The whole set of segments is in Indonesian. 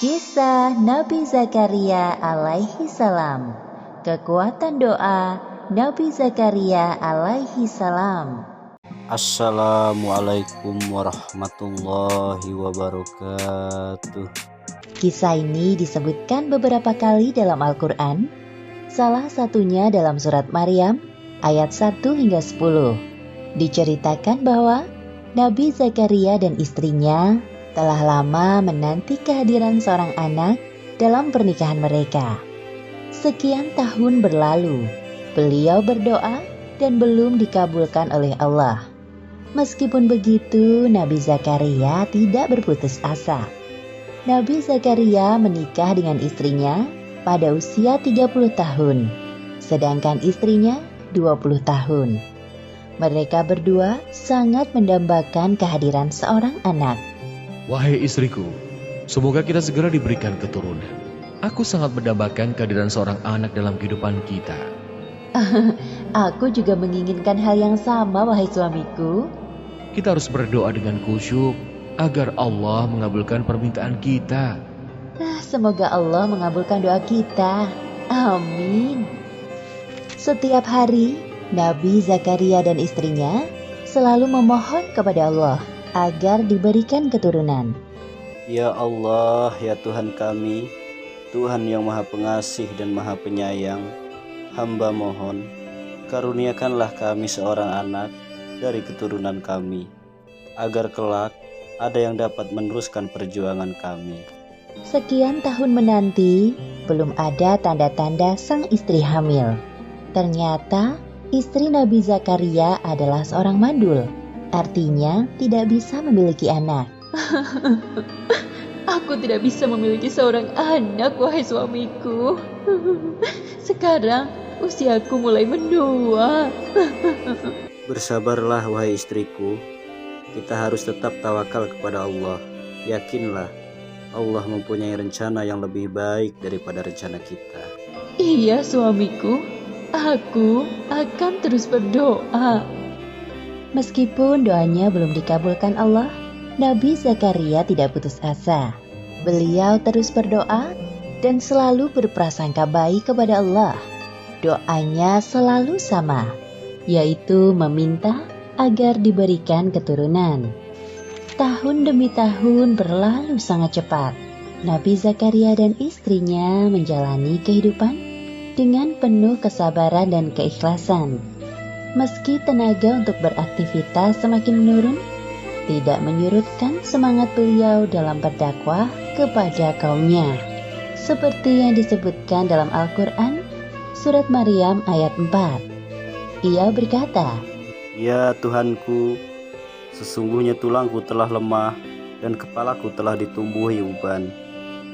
Kisah Nabi Zakaria alaihi salam. Kekuatan doa Nabi Zakaria alaihi salam. Assalamualaikum warahmatullahi wabarakatuh. Kisah ini disebutkan beberapa kali dalam Al-Quran. Salah satunya dalam surat Maryam ayat 1 hingga 10. Diceritakan bahwa Nabi Zakaria dan istrinya telah lama menanti kehadiran seorang anak dalam pernikahan mereka. Sekian tahun berlalu, beliau berdoa dan belum dikabulkan oleh Allah. Meskipun begitu, Nabi Zakaria tidak berputus asa. Nabi Zakaria menikah dengan istrinya pada usia 30 tahun, sedangkan istrinya 20 tahun. Mereka berdua sangat mendambakan kehadiran seorang anak. Wahai istriku, semoga kita segera diberikan keturunan. Aku sangat mendambakan kehadiran seorang anak dalam kehidupan kita. Aku juga menginginkan hal yang sama, wahai suamiku. Kita harus berdoa dengan khusyuk agar Allah mengabulkan permintaan kita. Semoga Allah mengabulkan doa kita. Amin. Setiap hari, Nabi Zakaria dan istrinya selalu memohon kepada Allah agar diberikan keturunan. Ya Allah, ya Tuhan kami, Tuhan yang Maha Pengasih dan Maha Penyayang, hamba mohon, karuniakanlah kami seorang anak dari keturunan kami, agar kelak ada yang dapat meneruskan perjuangan kami. Sekian tahun menanti, belum ada tanda-tanda sang istri hamil. Ternyata istri Nabi Zakaria adalah seorang mandul. Artinya tidak bisa memiliki anak. Aku tidak bisa memiliki seorang anak, wahai suamiku. Sekarang usiaku mulai menua. Bersabarlah wahai istriku, kita harus tetap tawakal kepada Allah. Yakinlah, Allah mempunyai rencana yang lebih baik daripada rencana kita. Iya suamiku, aku akan terus berdoa. Meskipun doanya belum dikabulkan Allah, Nabi Zakaria tidak putus asa. Beliau terus berdoa dan selalu berprasangka baik kepada Allah. Doanya selalu sama, yaitu meminta agar diberikan keturunan. Tahun demi tahun berlalu sangat cepat. Nabi Zakaria dan istrinya menjalani kehidupan dengan penuh kesabaran dan keikhlasan. Meski tenaga untuk beraktivitas semakin menurun, tidak menyurutkan semangat beliau dalam berdakwah kepada kaumnya. Seperti yang disebutkan dalam Al-Quran, surat Maryam ayat 4. Ia berkata, Ya Tuhanku, sesungguhnya tulangku telah lemah dan kepalaku telah ditumbuhi uban,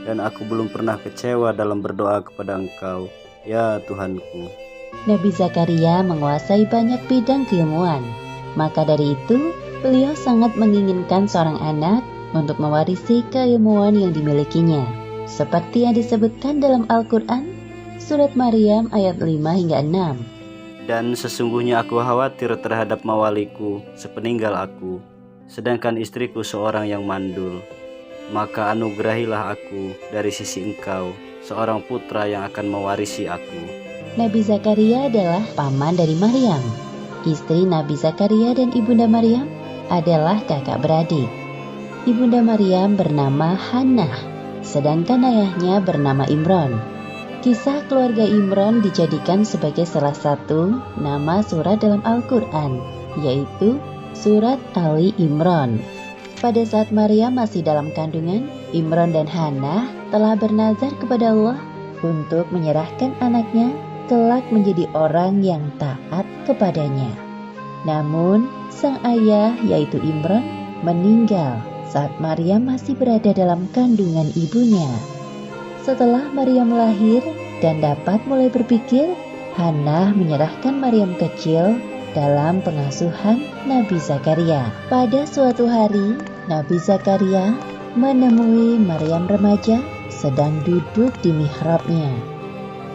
dan aku belum pernah kecewa dalam berdoa kepada Engkau, ya Tuhanku. Nabi Zakaria menguasai banyak bidang keilmuan. Maka dari itu, beliau sangat menginginkan seorang anak untuk mewarisi keilmuan yang dimilikinya. Seperti yang disebutkan dalam Al-Quran, surat Maryam ayat 5 hingga 6. Dan sesungguhnya aku khawatir terhadap mawaliku sepeninggal aku, sedangkan istriku seorang yang mandul. Maka anugerahilah aku dari sisi Engkau, seorang putra yang akan mewarisi aku. Nabi Zakaria adalah paman dari Maryam. Istri Nabi Zakaria dan Ibunda Maryam adalah kakak beradik. Ibunda Maryam bernama Hannah, sedangkan ayahnya bernama Imron. Kisah keluarga Imron dijadikan sebagai salah satu nama surat dalam Al-Quran, yaitu surat Ali Imron. Pada saat Maryam masih dalam kandungan, Imron dan Hannah telah bernazar kepada Allah untuk menyerahkan anaknya kelak menjadi orang yang taat kepadanya. Namun, sang ayah yaitu Imron meninggal saat Maryam masih berada dalam kandungan ibunya. Setelah Maryam lahir dan dapat mulai berpikir, Hannah menyerahkan Maryam kecil dalam pengasuhan Nabi Zakaria. Pada suatu hari, Nabi Zakaria menemui Maryam remaja sedang duduk di mihrabnya.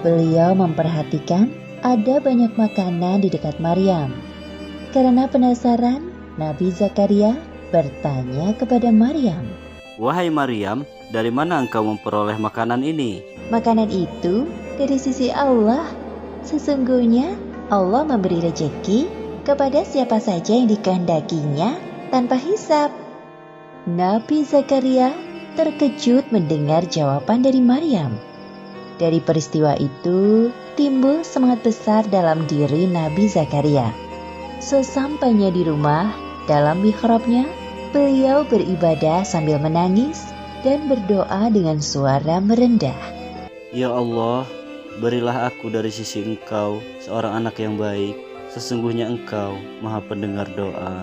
Beliau memperhatikan ada banyak makanan di dekat Maryam. Karena penasaran, Nabi Zakaria bertanya kepada Maryam, Wahai Maryam, dari mana engkau memperoleh makanan ini? Makanan itu dari sisi Allah. Sesungguhnya Allah memberi rezeki kepada siapa saja yang dikehendakinya tanpa hisab. Nabi Zakaria terkejut mendengar jawaban dari Maryam. Dari peristiwa itu timbul semangat besar dalam diri Nabi Zakaria. Sesampainya di rumah, dalam mihrabnya, beliau beribadah sambil menangis dan berdoa dengan suara merendah. Ya Allah, berilah aku dari sisi Engkau seorang anak yang baik. Sesungguhnya Engkau Maha Pendengar doa.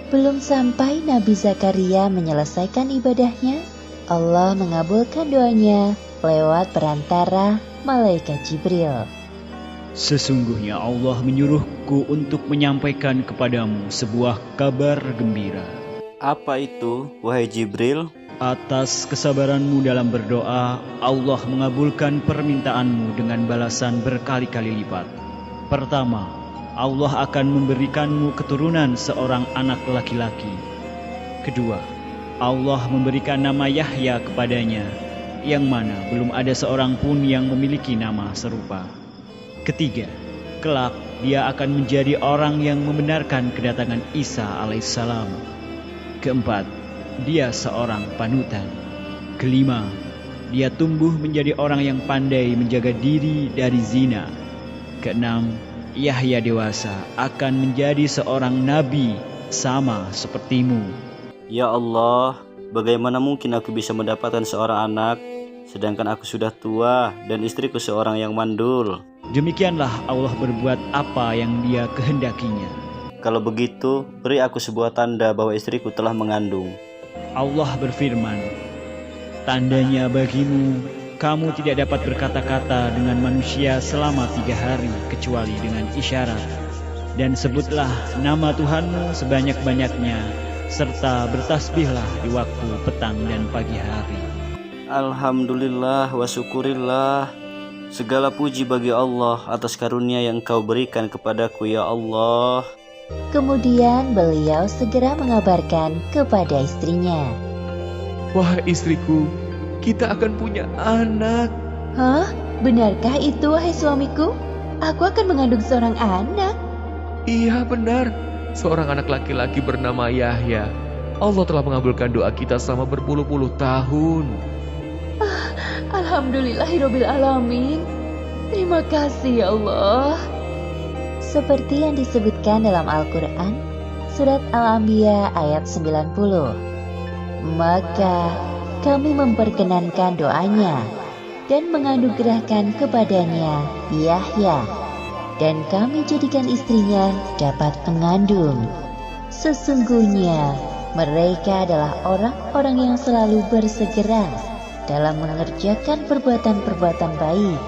Belum sampai Nabi Zakaria menyelesaikan ibadahnya, Allah mengabulkan doanya lewat perantara malaikat Jibril. Sesungguhnya Allah menyuruhku untuk menyampaikan kepadamu sebuah kabar gembira. Apa itu, wahai Jibril? Atas kesabaranmu dalam berdoa, Allah mengabulkan permintaanmu dengan balasan berkali-kali lipat. Pertama, Allah akan memberikanmu keturunan seorang anak laki-laki. Kedua, Allah memberikan nama Yahya kepadanya, yang mana belum ada seorang pun yang memiliki nama serupa. Ketiga, kelak dia akan menjadi orang yang membenarkan kedatangan Isa alaihissalam. Keempat, dia seorang panutan. Kelima, dia tumbuh menjadi orang yang pandai menjaga diri dari zina. Keenam, Yahya dewasa akan menjadi seorang nabi sama sepertimu. Ya Allah, bagaimana mungkin aku bisa mendapatkan seorang anak, sedangkan aku sudah tua dan istriku seorang yang mandul. Demikianlah Allah berbuat apa yang Dia kehendakinya. Kalau begitu, beri aku sebuah tanda bahwa istriku telah mengandung. Allah berfirman, tandanya bagimu, kamu tidak dapat berkata-kata dengan manusia selama 3 hari kecuali dengan isyarat. Dan sebutlah nama Tuhanmu sebanyak-banyaknya, serta bertasbihlah di waktu petang dan pagi hari. Alhamdulillah wa syukurillah. Segala puji bagi Allah atas karunia yang Engkau berikan kepadaku, ya Allah. Kemudian beliau segera mengabarkan kepada istrinya. Wahai istriku, kita akan punya anak. Hah? Benarkah itu, wahai suamiku? Aku akan mengandung seorang anak. Iya benar, seorang anak laki-laki bernama Yahya. Allah telah mengabulkan doa kita selama berpuluh-puluh tahun. Alhamdulillahirabbil alamin. Terima kasih ya Allah. Seperti yang disebutkan dalam Al-Quran, Surat Al-Anbiya ayat 90. Maka kami memperkenankan doanya dan menganugerahkan kepadanya Yahya, dan kami jadikan istrinya dapat mengandung. Sesungguhnya mereka adalah orang-orang yang selalu bersegera dalam mengerjakan perbuatan-perbuatan baik,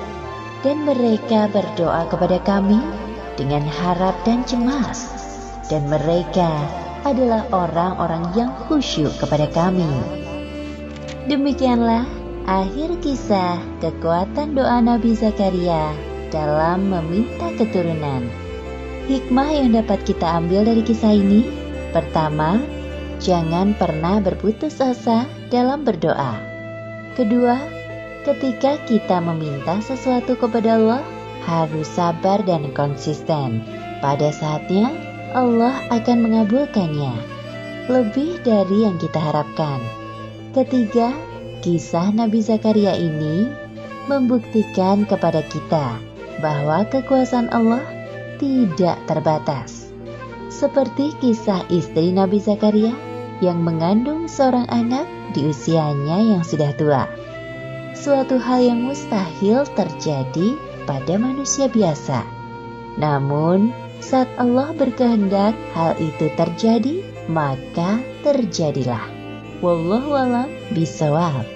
dan mereka berdoa kepada kami dengan harap dan cemas, dan mereka adalah orang-orang yang khusyuk kepada kami. Demikianlah akhir kisah kekuatan doa Nabi Zakaria dalam meminta keturunan. Hikmah yang dapat kita ambil dari kisah ini: pertama, jangan pernah berputus asa dalam berdoa. Kedua, ketika kita meminta sesuatu kepada Allah, harus sabar dan konsisten. Pada saatnya, Allah akan mengabulkannya lebih dari yang kita harapkan. Ketiga, kisah Nabi Zakaria ini membuktikan kepada kita bahwa kekuasaan Allah tidak terbatas. Seperti kisah istri Nabi Zakaria yang mengandung seorang anak di usianya yang sudah tua. Suatu hal yang mustahil terjadi pada manusia biasa. Namun, saat Allah berkehendak hal itu terjadi, maka terjadilah. Wallahu a'lam bishawab.